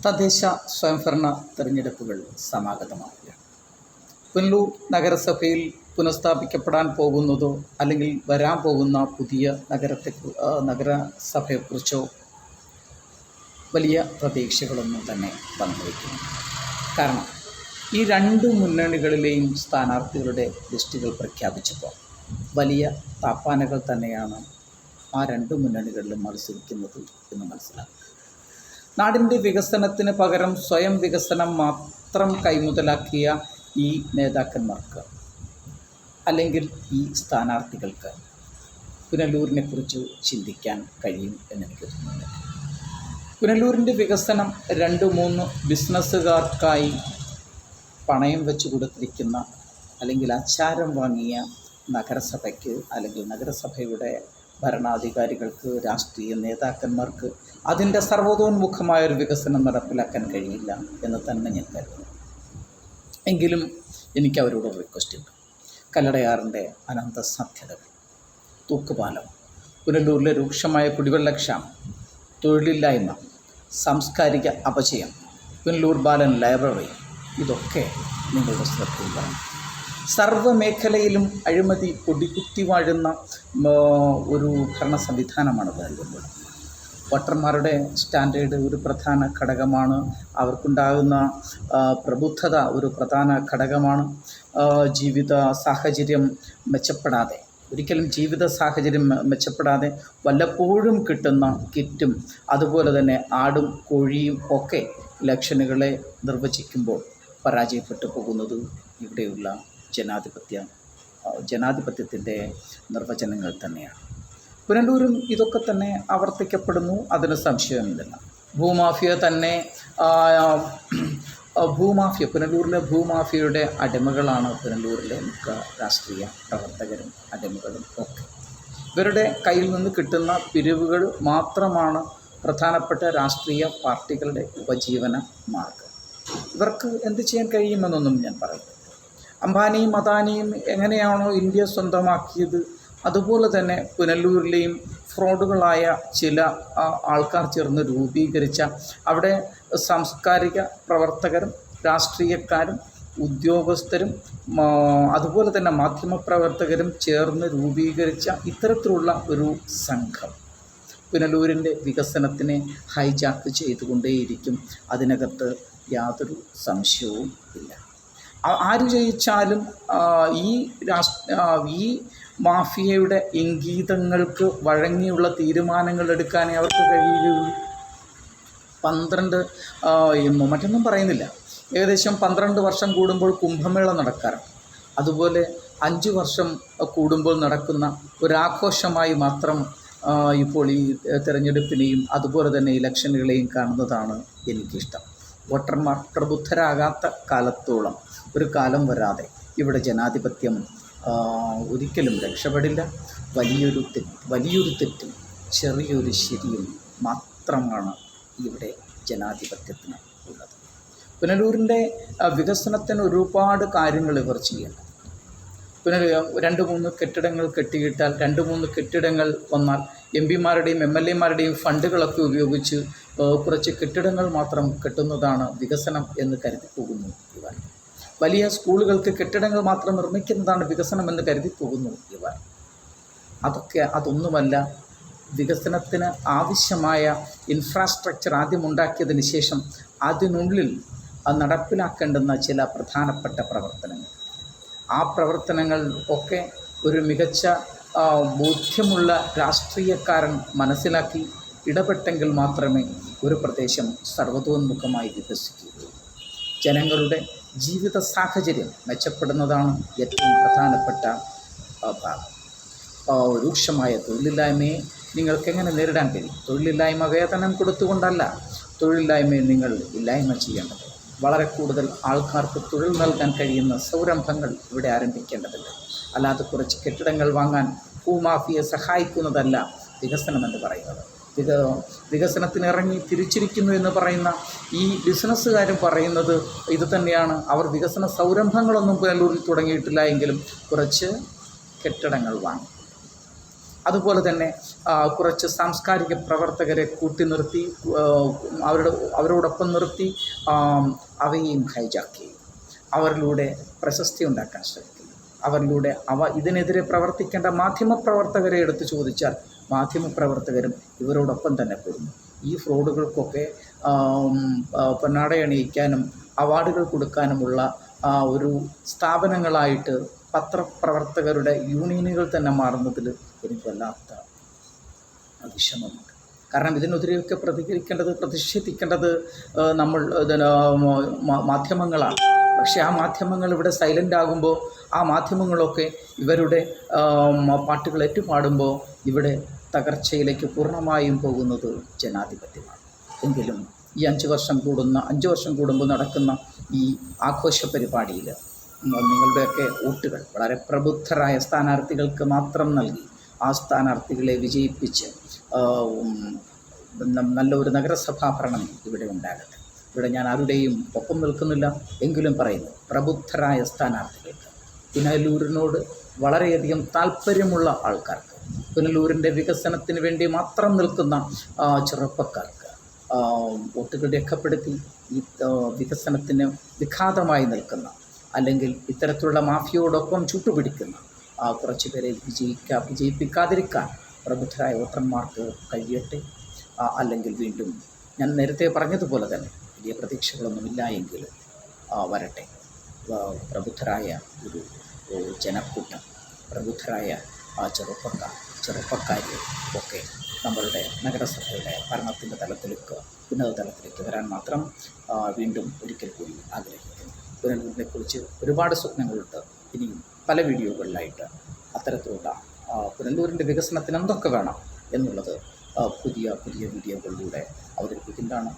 തദ്ദേശ സ്വയംഭരണ തെരഞ്ഞെടുപ്പുകൾ സമാഗതമാവുകയാണ്. പുനലൂർ നഗരസഭയിൽ പുനഃസ്ഥാപിക്കപ്പെടാൻ പോകുന്നതോ അല്ലെങ്കിൽ വരാൻ പോകുന്ന പുതിയ നഗരസഭയെക്കുറിച്ചോ വലിയ പ്രതീക്ഷകളൊന്നും തന്നെ പങ്കുവയ്ക്കുന്നു. കാരണം ഈ രണ്ട് മുന്നണികളിലെയും സ്ഥാനാർത്ഥികളുടെ ലിസ്റ്റുകൾ പ്രഖ്യാപിച്ചപ്പോൾ വലിയ താപ്പാനകൾ തന്നെയാണ് ആ രണ്ട് മുന്നണികളിലും മത്സരിക്കുന്നത് എന്ന് മനസ്സിലാക്കും. നാടിൻ്റെ വികസനത്തിന് പകരം സ്വയം വികസനം മാത്രം കൈമുതലാക്കിയ ഈ നേതാക്കന്മാർക്ക് അല്ലെങ്കിൽ ഈ സ്ഥാനാർത്ഥികൾക്ക് പുനലൂരിനെ കുറിച്ച് ചിന്തിക്കാൻ കഴിയും എന്നെനിക്ക് തോന്നുന്നു. പുനലൂരിൻ്റെ വികസനം 2-3 ബിസിനസ്സുകാർക്കായി പണയം വെച്ച് കൊടുത്തിരിക്കുന്ന അല്ലെങ്കിൽ അച്ചാരം വാങ്ങിയ നഗരസഭയ്ക്ക് അല്ലെങ്കിൽ നഗരസഭയുടെ ഭരണാധികാരികൾക്ക്, രാഷ്ട്രീയ നേതാക്കന്മാർക്ക് അതിൻ്റെ സർവ്വതോന്മുഖമായൊരു വികസനം നടപ്പിലാക്കാൻ കഴിയില്ല എന്ന് തന്നെ ഞാൻ കരുതുന്നു. എങ്കിലും എനിക്ക് അവരോട് റിക്വസ്റ്റ് ഉണ്ട്. കല്ലടയാറിൻ്റെ അനന്ത സാധ്യതകൾ, തൂക്കുപാലം, പുനലൂരിലെ രൂക്ഷമായ കുടിവെള്ളക്ഷാമം, തൊഴിലില്ലായ്മ, സാംസ്കാരിക അപചയം, പുനലൂർ ബാലൻ ലൈബ്രറി, ഇതൊക്കെ നിങ്ങളുടെ ശ്രദ്ധയിലാണ്. സർവ്വമേഖലയിലും അഴിമതി കൊടികുത്തി വാഴുന്ന ഒരു ഭരണ സംവിധാനമാണ് വരുന്നത്. വോട്ടർമാരുടെ സ്റ്റാൻഡേർഡ് ഒരു പ്രധാന ഘടകമാണ്, അവർക്കുണ്ടാകുന്ന പ്രബുദ്ധത ഒരു പ്രധാന ഘടകമാണ്. ജീവിത സാഹചര്യം മെച്ചപ്പെടാതെ, ഒരിക്കലും ജീവിത സാഹചര്യം മെച്ചപ്പെടാതെ വല്ലപ്പോഴും കിട്ടുന്ന കിറ്റും അതുപോലെ തന്നെ ആടും കോഴിയും ഒക്കെ ഇലക്ഷനുകളെ നിർവചിക്കുമ്പോൾ പരാജയപ്പെട്ടു പോകുന്നത് ഇവിടെയുള്ള ജനാധിപത്യത്തിൻ്റെ നിർവചനങ്ങൾ തന്നെയാണ്. പുനലൂരും ഇതൊക്കെ തന്നെ ആവർത്തിക്കപ്പെടുന്നു, അതിന് സംശയമില്ല. ഭൂമാഫിയ തന്നെ പുനലൂരിലെ ഭൂമാഫിയയുടെ അടിമകളാണ് പുനലൂരിലെ മിക്ക രാഷ്ട്രീയ പ്രവർത്തകരും അടിമകളും ഒക്കെ. ഇവരുടെ കയ്യിൽ നിന്ന് കിട്ടുന്ന പിരിവുകൾ മാത്രമാണ് പ്രധാനപ്പെട്ട രാഷ്ട്രീയ പാർട്ടികളുടെ ഉപജീവന മാർഗം. ഇവർക്ക് എന്ത് ചെയ്യാൻ കഴിയുമെന്നൊന്നും ഞാൻ പറയും. അംബാനിയും അദാനിയും എങ്ങനെയാണോ ഇന്ത്യ സ്വന്തമാക്കിയത്, അതുപോലെ തന്നെ പുനലൂരിലെയും ഫ്രോഡുകളായ ചില ആൾക്കാർ ചേർന്ന് രൂപീകരിച്ച, അവിടെ സാംസ്കാരിക പ്രവർത്തകരും രാഷ്ട്രീയക്കാരും ഉദ്യോഗസ്ഥരും അതുപോലെ തന്നെ മാധ്യമപ്രവർത്തകരും ചേർന്ന് രൂപീകരിച്ച ഇത്തരത്തിലുള്ള ഒരു സംഘം പുനലൂരിൻ്റെ വികസനത്തിനെ ഹൈജാക്ക് ചെയ്തുകൊണ്ടേയിരിക്കും. അതിനകത്ത് യാതൊരു സംശയവും ഇല്ല. ആര് ജയിച്ചാലും ഈ മാഫിയയുടെ ഇംഗീതങ്ങൾക്ക് വഴങ്ങിയുള്ള തീരുമാനങ്ങൾ എടുക്കാനേ അവർക്ക് കഴിയുകയുള്ളൂ. മറ്റൊന്നും പറയുന്നില്ല, ഏകദേശം 12 വർഷം കൂടുമ്പോൾ കുംഭമേള നടക്കാറുണ്ട്. അതുപോലെ 5 വർഷം കൂടുമ്പോൾ നടക്കുന്ന ഒരാഘോഷമായി മാത്രം ഇപ്പോൾ ഈ തെരഞ്ഞെടുപ്പിനെയും അതുപോലെ തന്നെ ഇലക്ഷനുകളെയും കാണുന്നതാണ് എനിക്കിഷ്ടം. വോട്ടർമാർ പ്രബുദ്ധരാകാത്ത കാലത്തോളം ഒരു കാലം വരാതെ ഇവിടെ ജനാധിപത്യം ഒരിക്കലും രക്ഷപ്പെടില്ല. വലിയൊരു തെറ്റും ചെറിയൊരു ശരിയും മാത്രമാണ് ഇവിടെ ജനാധിപത്യത്തിന് ഉള്ളത്. പുനലൂരിൻ്റെ വികസനത്തിന് ഒരുപാട് കാര്യങ്ങൾ ഇവർ ചെയ്യണം. 2-3 കെട്ടിടങ്ങൾ കെട്ടിയിട്ടാൽ 2-3 കെട്ടിടങ്ങൾ വന്നാൽ MP-മാരുടെയും MLA-മാരുടെയും ഫണ്ടുകളൊക്കെ ഉപയോഗിച്ച് കുറച്ച് കെട്ടിടങ്ങൾ മാത്രം കെട്ടുന്നതാണ് വികസനം എന്ന് കരുതി പോകുന്നു ഇവർ. വലിയ സ്കൂളുകൾക്ക് കെട്ടിടങ്ങൾ മാത്രം നിർമ്മിക്കുന്നതാണ് വികസനം എന്ന് കരുതി പോകുന്നു ഇവർ. അതൊന്നുമല്ല. വികസനത്തിന് ആവശ്യമായ ഇൻഫ്രാസ്ട്രക്ചർ ആദ്യം ഉണ്ടാക്കിയതിന് ശേഷം അതിനുള്ളിൽ നടപ്പിലാക്കേണ്ടുന്ന ചില പ്രധാനപ്പെട്ട പ്രവർത്തനങ്ങൾ, ആ പ്രവർത്തനങ്ങൾ ഒക്കെ ഒരു മികച്ച ബോധ്യമുള്ള രാഷ്ട്രീയക്കാരൻ മനസ്സിലാക്കി ഇടപെട്ടെങ്കിൽ മാത്രമേ ഒരു പ്രദേശം സർവ്വതോന്മുഖമായി വികസിക്കുകയുള്ളൂ. ജനങ്ങളുടെ ജീവിത സാഹചര്യം മെച്ചപ്പെടുന്നതാണ് ഏറ്റവും പ്രധാനപ്പെട്ട ഭാഗം. രൂക്ഷമായ തൊഴിലില്ലായ്മയെ നിങ്ങൾക്കെങ്ങനെ നേരിടാൻ കഴിയും? തൊഴിലില്ലായ്മ വേതനം കൊടുത്തുകൊണ്ടല്ല, തൊഴിലില്ലായ്മയെ നിങ്ങൾ ഇല്ലായ്മ ചെയ്യേണ്ടത്. വളരെ കൂടുതൽ ആൾക്കാർക്ക് തൊഴിൽ നൽകാൻ കഴിയുന്ന സംരംഭങ്ങൾ ഇവിടെ ആരംഭിക്കേണ്ടതുണ്ട്. അല്ലാതെ കുറച്ച് കെട്ടിടങ്ങൾ വാങ്ങാൻ ഭൂമാഫിയെ സഹായിക്കുന്നതല്ല വികസനമെന്ന് പറയുന്നത്. വികസനത്തിന് ഇറങ്ങി തിരിച്ചിരിക്കുന്നു എന്ന് പറയുന്ന ഈ ബിസിനസ്സുകാരും പറയുന്നത് ഇത് തന്നെയാണ്. അവർ വികസന സംരംഭങ്ങളൊന്നും പുനലൂരിൽ തുടങ്ങിയിട്ടില്ല എങ്കിലും കുറച്ച് കെട്ടിടങ്ങൾ വാങ്ങി അതുപോലെ തന്നെ കുറച്ച് സാംസ്കാരിക പ്രവർത്തകരെ കൂട്ടി നിർത്തി അവരോടൊപ്പം നിർത്തി അവയെയും ഹൈജാക്ക് ചെയ്യും. അവരിലൂടെ പ്രശസ്തി ഉണ്ടാക്കാൻ ശ്രമിക്കുന്നു. അവരിലൂടെ ഇതിനെതിരെ പ്രവർത്തിക്കേണ്ട മാധ്യമപ്രവർത്തകരെ എടുത്ത് ചോദിച്ചാൽ മാധ്യമപ്രവർത്തകരും ഇവരോടൊപ്പം തന്നെ കൂടുന്നു. ഈ ഫ്രോഡുകൾക്കൊക്കെ പൊന്നാടയണിയിക്കാനും അവാർഡുകൾ കൊടുക്കാനുമുള്ള ഒരു സ്ഥാപനങ്ങളായിട്ട് പത്രപ്രവർത്തകരുടെ യൂണിയനുകൾ തന്നെ മാറുന്നതിൽ എനിക്ക് വല്ലാത്ത വിഷമമുണ്ട്. കാരണം ഇതിനെതിരെയൊക്കെ പ്രതിഷേധിക്കേണ്ടത് നമ്മൾ മാധ്യമങ്ങളാണ്. പക്ഷേ ആ മാധ്യമങ്ങൾ ഇവിടെ സൈലൻ്റ് ആകുമ്പോൾ, ആ മാധ്യമങ്ങളൊക്കെ ഇവരുടെ പാട്ടുകൾ ഏറ്റുപാടുമ്പോൾ ഇവിടെ തകർച്ചയിലേക്ക് പൂർണ്ണമായും പോകുന്നത് ജനാധിപത്യമാണ്. എങ്കിലും ഈ 5 വർഷം കൂടുമ്പോൾ നടക്കുന്ന ഈ ആഘോഷ പരിപാടിയിൽ നിങ്ങളുടെയൊക്കെ വോട്ടുകൾ വളരെ പ്രബുദ്ധരായ സ്ഥാനാർത്ഥികൾക്ക് മാത്രം നൽകി ആ സ്ഥാനാർത്ഥികളെ വിജയിപ്പിച്ച് നല്ലൊരു നഗരസഭാ ഭരണം ഇവിടെ ഉണ്ടാകട്ടെ. ഇവിടെ ഞാൻ ആരുടെയും ഒപ്പം നിൽക്കുന്നില്ല, എങ്കിലും പറയുന്നു, പ്രബുദ്ധരായ സ്ഥാനാർത്ഥികൾക്ക്, പുനലൂരിനോട് വളരെയധികം താല്പര്യമുള്ള ആൾക്കാർക്ക്, പുനലൂരിൻ്റെ വികസനത്തിന് വേണ്ടി മാത്രം നിൽക്കുന്ന ചെറുപ്പക്കാർക്ക് വോട്ടുകൾ രേഖപ്പെടുത്തി ഈ വികസനത്തിന് വിഘാതമായി നിൽക്കുന്ന, അല്ലെങ്കിൽ ഇത്തരത്തിലുള്ള മാഫിയോടൊപ്പം ചുട്ടുപിടിക്കുന്ന കുറച്ച് പേരെ വിജയിപ്പിക്കാതിരിക്കാൻ പ്രബുദ്ധരായ വോട്ടർമാർക്ക് കഴിയട്ടെ. അല്ലെങ്കിൽ വീണ്ടും ഞാൻ നേരത്തെ പറഞ്ഞതുപോലെ തന്നെ വലിയ പ്രതീക്ഷകളൊന്നുമില്ല എങ്കിലും വരട്ടെ. പ്രബുദ്ധരായ ഒരു ജനക്കൂട്ടം, പ്രബുദ്ധരായ ചെറുപ്പക്കാർ ഒക്കെ നമ്മളുടെ നഗരസഭയുടെ ഭരണത്തിൻ്റെ തലത്തിലേക്ക്, ഉന്നത തലത്തിലേക്ക് വരാൻ മാത്രം വീണ്ടും ഒരിക്കൽ കൂടി ആഗ്രഹിക്കുന്നു. പുനലൂരിനെക്കുറിച്ച് ഒരുപാട് സ്വപ്നങ്ങളുണ്ട്. ഇനിയും പല വീഡിയോകളിലായിട്ട് അത്തരത്തിലുള്ള പുനലൂരിൻ്റെ വികസനത്തിന് എന്തൊക്കെ വേണം എന്നുള്ളത് പുതിയ വീഡിയോകളിലൂടെ അവതരിപ്പിക്കുന്നതാണ്.